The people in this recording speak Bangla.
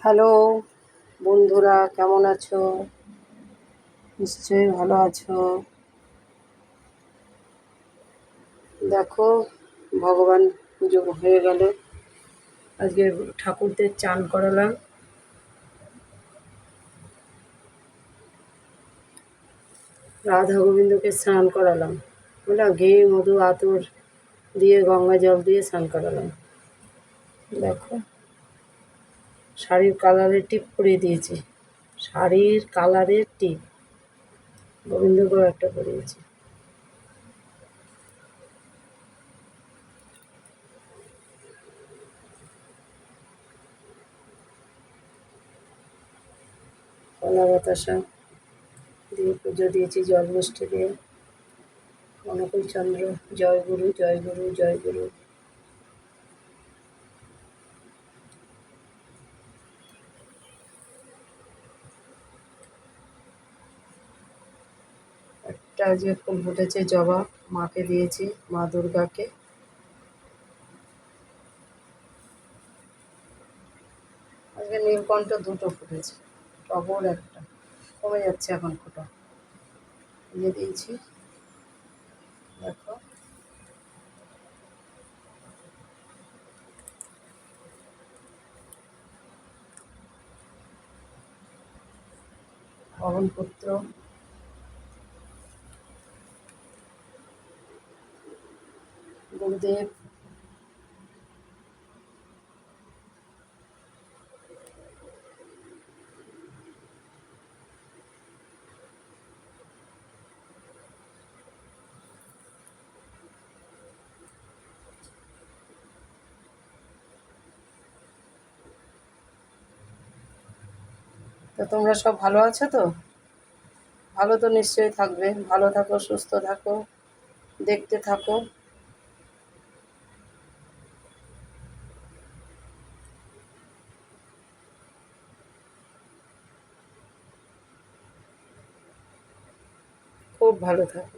হ্যালো বন্ধুরা, কেমন আছো? নিশ্চয়ই ভালো আছো। দেখো, ভগবান পুজো হয়ে গেল। আজকে ঠাকুরদের চান করালাম। রাধা গোবিন্দকে স্নান করালাম। বুঝলাম, ঘি মধু আতর দিয়ে গঙ্গা জল দিয়ে স্নান করালাম। দেখো, শাড়ির কালারের টিপ পরিয়ে দিয়েছি। শাড়ির কালারের টিপ গোবিন্দকেও একটা পরিয়েছি। কলা বাতাসা দিয়ে পুজো দিয়েছি, জল মিষ্টি দিয়ে। অনুকূল চন্দ্র, জয় গুরু, জয় গুরু, জয় গুরু। একটা যে ফুল ফুটেছে জবা, মাকে দিয়েছি, মা দুর্গাকে। আজকে নীলকণ্ঠ দুটো ফুটেছে, টগর একটা। কমে যাচ্ছে এখন ফোটা, দিয়ে দিয়েছি। দেখো, পবনপুত্র, গুরুদেব, তো তোমরা সব ভালো আছো তো? ভালো তো নিশ্চয়ই থাকবে। ভালো থাকো, সুস্থ থাকো, দেখতে থাকো। খুব ভালো থাকো।